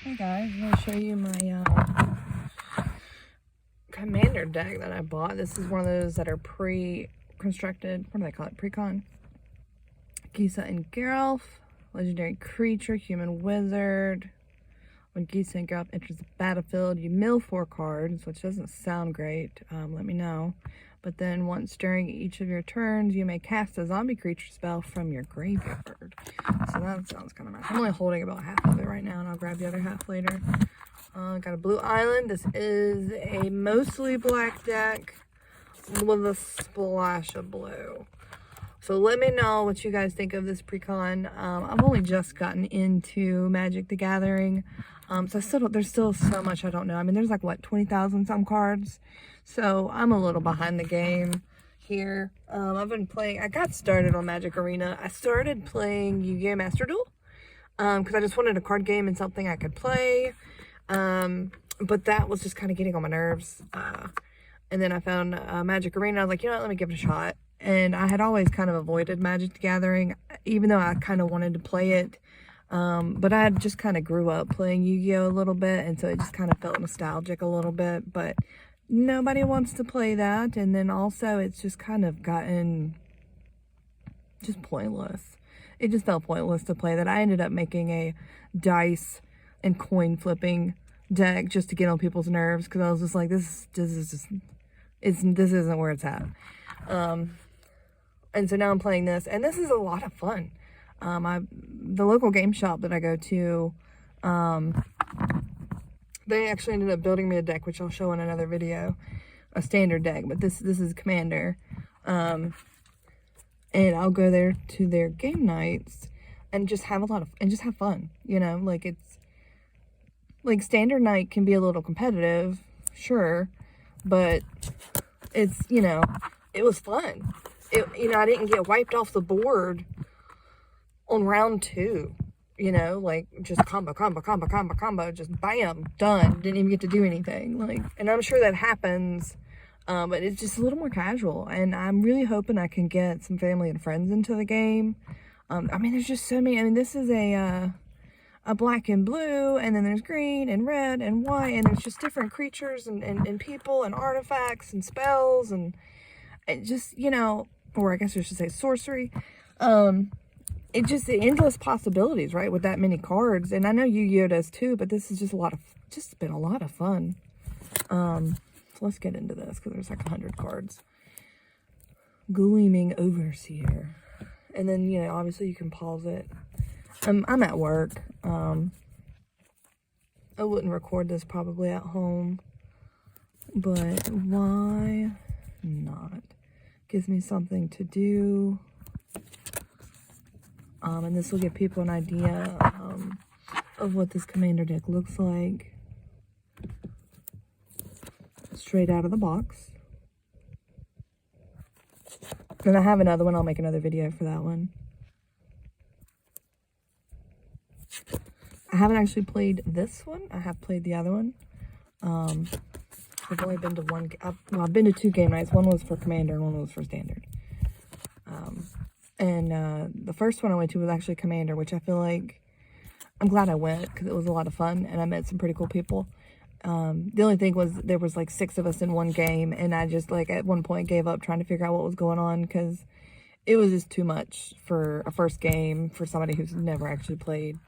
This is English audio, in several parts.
Hey guys, I'm going to show you my commander deck that I bought. This is one of those that are pre-constructed. What do they call it? Precon. Gisa Geralf, legendary creature, human wizard. When Gisa Geralf enters the battlefield, you mill 4 cards, which doesn't sound great. Let me know. But then once during each of your turns, you may cast a zombie creature spell from your graveyard. So that sounds kind of nice. I'm only holding about half of it right now, and I'll grab the other half later. Got a blue island. This is a mostly black deck with a splash of blue. So let me know what you guys think of this precon. I've only just gotten into Magic the Gathering. So there's still so much I don't know. I mean, there's like, what, 20,000 some cards? So I'm a little behind the game here. I've been playing, I got started on Magic Arena. I started playing Yu-Gi-Oh! Master Duel because I just wanted a card game and something I could play. But that was just kind of getting on my nerves. And then I found Magic Arena. I was like, you know what, let me give it a shot. And I had always kind of avoided Magic the Gathering, even though I kind of wanted to play it. But I had just kind of grew up playing Yu-Gi-Oh! A little bit, and so it just kind of felt nostalgic a little bit. But nobody wants to play that, and then also it's just kind of gotten just pointless. It just felt pointless to play that. I ended up making a dice and coin flipping deck just to get on people's nerves, because I was just like, this isn't where it's at. And so now I'm playing this, and this is a lot of fun. The local game shop that I go to, they actually ended up building me a deck, which I'll show in another video, a standard deck, but this is Commander. And I'll go there to their game nights and just have have fun, you know, like it's, like standard night can be a little competitive, sure, but it's, you know, it was fun. You know, I didn't get wiped off the board on round 2, you know, like just combo, just bam, done. Didn't even get to do anything. Like, and I'm sure that happens, but it's just a little more casual. And I'm really hoping I can get some family and friends into the game. I mean, there's just so many. I mean, this is a black and blue, and then there's green and red and white, and there's just different creatures and people and artifacts and spells and just, you know, or I guess I should say sorcery. It's just the endless possibilities, right, with that many cards. And I know Yu-Gi-Oh! Does too, but this is just been a lot of fun. So let's get into this, because there's like 100 cards. Gleaming Overseer. And then, you know, obviously you can pause it. I'm at work. I wouldn't record this probably at home, but why not? Gives me something to do. And this will give people an idea of what this commander deck looks like. Straight out of the box. And I have another one. I'll make another video for that one. I haven't actually played this one. I have played the other one. I've only been to one. I've been to 2 game nights. One was for Commander and one was for Standard. The first one I went to was actually Commander, which I feel like I'm glad I went because it was a lot of fun and I met some pretty cool people. The only thing was there was like 6 of us in one game, and I just like at one point gave up trying to figure out what was going on because it was just too much for a first game for somebody who's never actually played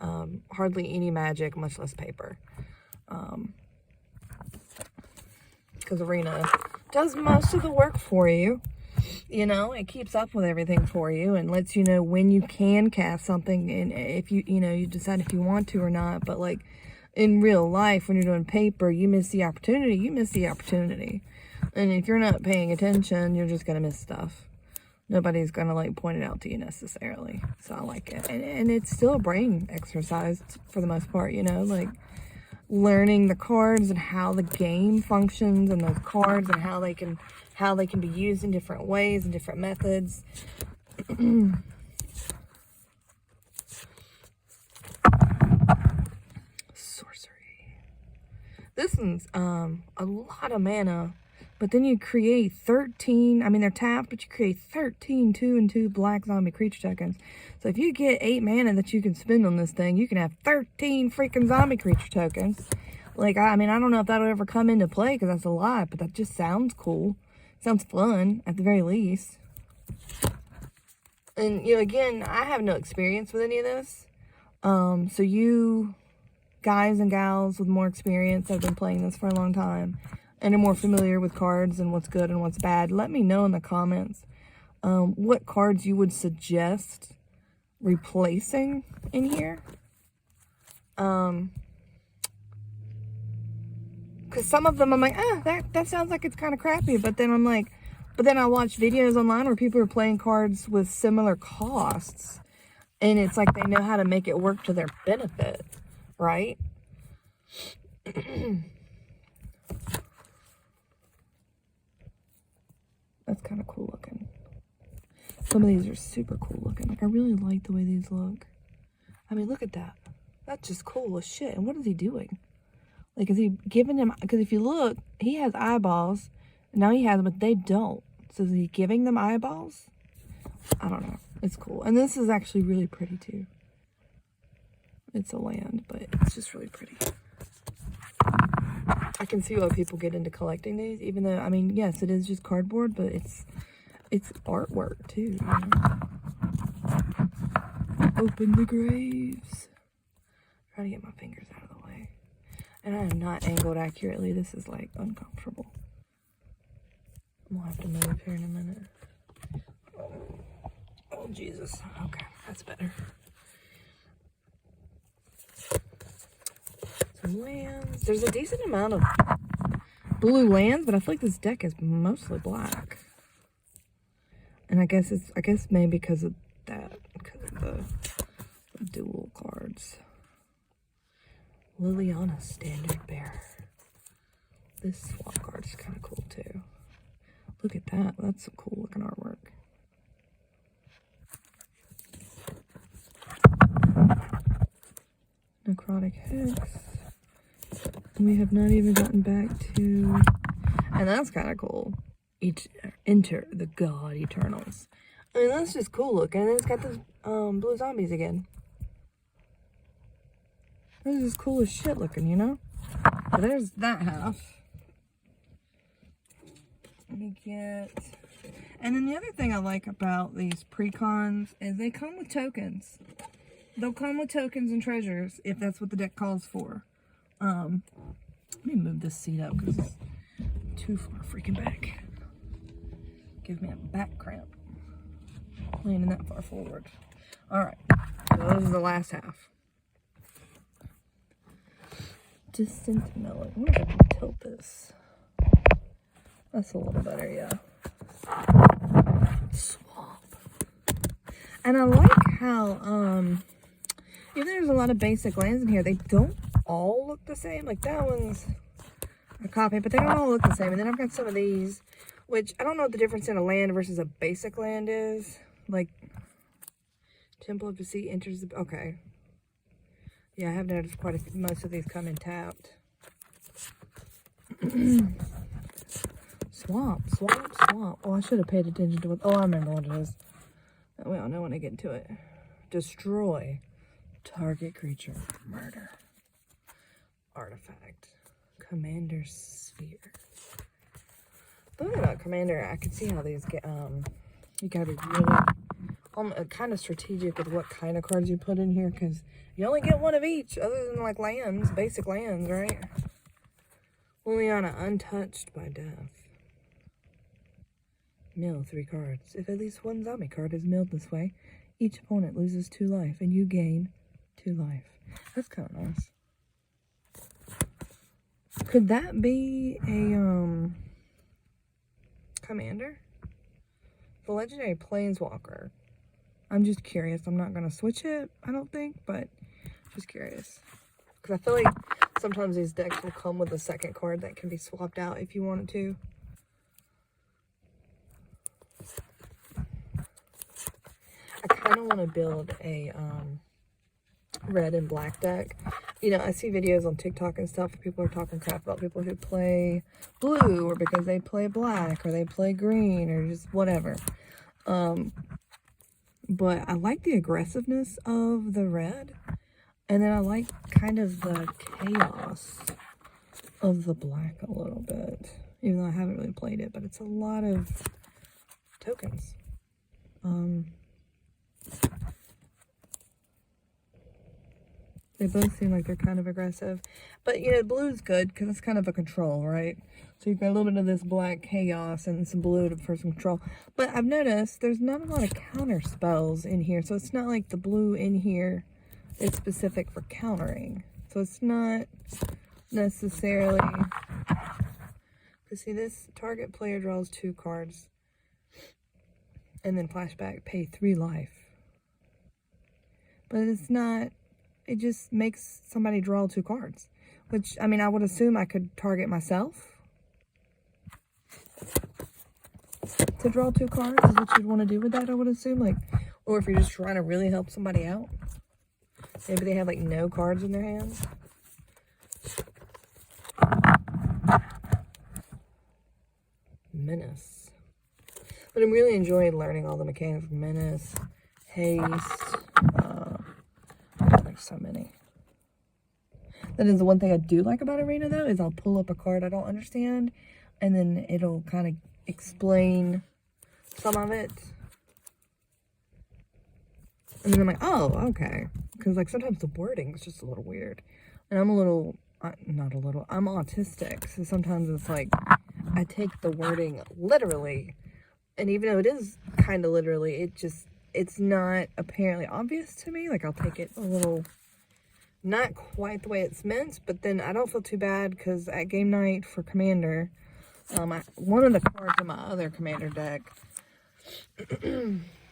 hardly any Magic, much less paper. Because Arena does most of the work for you. You know, it keeps up with everything for you and lets you know when you can cast something, and if you decide if you want to or not. But like in real life, when you're doing paper, you miss the opportunity, and if you're not paying attention, you're just gonna miss stuff. Nobody's gonna like point it out to you necessarily. So I like it, and it's still a brain exercise for the most part, you know, like learning the cards and how the game functions and those cards and how they can be used in different ways and different methods. Sorcery. This one's a lot of mana But then you create 13, I mean, they're tapped, but you create 13 2 and 2 black zombie creature tokens. So if you get 8 mana that you can spend on this thing, you can have 13 freaking zombie creature tokens. Like, I mean, I don't know if that'll ever come into play because that's a lot, but that just sounds cool. Sounds fun, at the very least. And, you know, again, I have no experience with any of this. So you guys and gals with more experience have been playing this for a long time and are more familiar with cards and what's good and what's bad, let me know in the comments what cards you would suggest replacing in here. Because some of them I'm like, that sounds like it's kind of crappy, but then I'm like, but then I watch videos online where people are playing cards with similar costs, and it's like they know how to make it work to their benefit, right? That's kind of cool looking. Some of these are super cool looking. Like, I really like the way these look. I mean, look at that. That's just cool as shit. And what is he doing? Like, is he giving him... Because if you look, he has eyeballs. And now he has them, but they don't. So is he giving them eyeballs? I don't know. It's cool. And this is actually really pretty, too. It's a land, but it's just really pretty. I can see why people get into collecting these, even though, I mean, yes, it is just cardboard, but it's artwork, too, you know? Open the graves. Try to get my fingers out of the way. And I am not angled accurately. This is, like, uncomfortable. I'm gonna have to move here in a minute. Oh, Jesus. Okay, that's better. Some lands. There's a decent amount of blue lands, but I feel like this deck is mostly black. And I guess maybe because of that, because of the dual cards. Liliana Standard Bearer. This swap card is kind of cool too. Look at that. That's some cool looking artwork. Necrotic Hex. We have not even gotten back to... And that's kind of cool. Enter the God Eternals. I mean, that's just cool looking. And then it's got those blue zombies again. This is cool as shit looking, you know? So there's that half. Let me get... And then the other thing I like about these precons is they come with tokens. They'll come with tokens and treasures if that's what the deck calls for. Let me move this seat up because it's too far freaking back. Give me a back cramp. Leaning that far forward. Alright, so this is the last half. Distant melon. I wonder if I can tilt this. That's a little better, yeah. Swamp. And I like how, even though there's a lot of basic lands in here, they don't all look the same. Like, that one's a copy, but they don't all look the same. And then I've got some of these, which I don't know what the difference in a land versus a basic land is. Like, Temple of Deceit enters the... Okay. Yeah, I have noticed quite a few. Most of these come in tapped. Swamp. Oh, I should have paid attention to it. Oh, I remember what it is. That way I'll know when I get into it. Destroy target creature. Murder. Artifact. Commander Sphere. The thing about Commander, I can see how these get, you gotta be really kind of strategic with what kind of cards you put in here, because you only get one of each, other than like lands, basic lands, right? Liliana, untouched by death. Mill 3 cards. If at least one zombie card is milled this way, each opponent loses 2 life, and you gain 2 life. That's kind of nice. Could that be a, commander? The legendary planeswalker. I'm just curious. I'm not going to switch it, I don't think, but just curious. Because I feel like sometimes these decks will come with a second card that can be swapped out if you wanted to. I kind of want to build a red and black deck. You know, I see videos on TikTok and stuff where people are talking crap about people who play blue, or because they play black, or they play green, or just whatever. But I like the aggressiveness of the red, and then I like kind of the chaos of the black a little bit, even though I haven't really played it, but it's a lot of tokens. They both seem like they're kind of aggressive, but you know, blue's good because it's kind of a control, right? So you've got a little bit of this black chaos and some blue for some control. But I've noticed there's not a lot of counter spells in here, so it's not like the blue in here is specific for countering. So it's not necessarily, because see, this target player draws 2 cards and then flashback, pay 3 life. But it's not, it just makes somebody draw 2 cards, which, I mean, I would assume I could target myself to draw 2 cards is what you'd want to do with that, I would assume. Like, or if you're just trying to really help somebody out, maybe they have like no cards in their hands. Menace. But I'm really enjoying learning all the mechanics of Menace, Haste. There's so many. That is the one thing I do like about Arena, though, is I'll pull up a card I don't understand, and then it'll kind of explain some of it. And then I'm like, oh, okay. Because, like, sometimes the wording is just a little weird. And I'm a little, not a little, I'm autistic. So sometimes it's like, I take the wording literally. And even though it is kind of literally, it's not apparently obvious to me. Like, I'll take it a little, not quite the way it's meant. But then I don't feel too bad because at game night for Commander, one of the cards in my other Commander deck,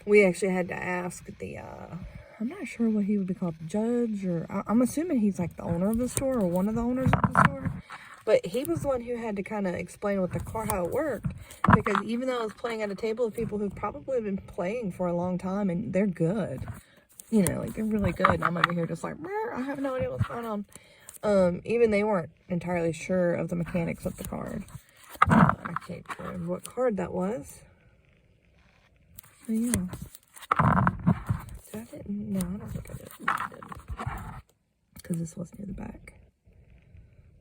we actually had to ask the, I'm not sure what he would be called, judge, or I'm assuming he's like the owner of the store or one of the owners of the store. But he was the one who had to kind of explain with the card how it worked, because even though I was playing at a table of people who've probably been playing for a long time and they're good, you know, like they're really good, and I'm over here just like, I have no idea what's going on. Even they weren't entirely sure of the mechanics of the card. I can't remember what card that was. So yeah. No, I don't think I did. Because this was near the back.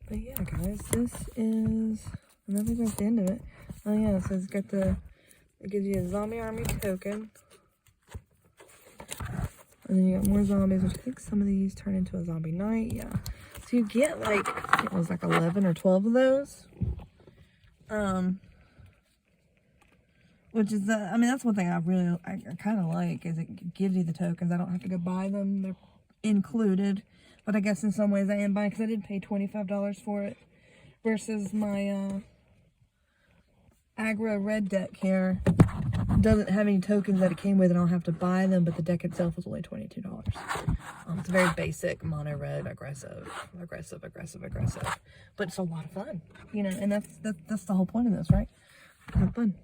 But yeah, guys, this is, and I think that's the end of it. Oh yeah, so it's got the, it gives you a zombie army token. And then you got more zombies, which I think some of these turn into a zombie knight. Yeah. So you get like, I think it was like 11 or 12 of those. Which is, I mean, that's one thing I kind of like, is it gives you the tokens. I don't have to go buy them. They're included. But I guess in some ways I am buying, because I did pay $25 for it. Versus my Agra red deck here doesn't have any tokens that it came with, and I don't have to buy them, but the deck itself was only $22. It's very basic, mono red, aggressive. But it's a lot of fun, you know, and that's the whole point of this, right? Have fun.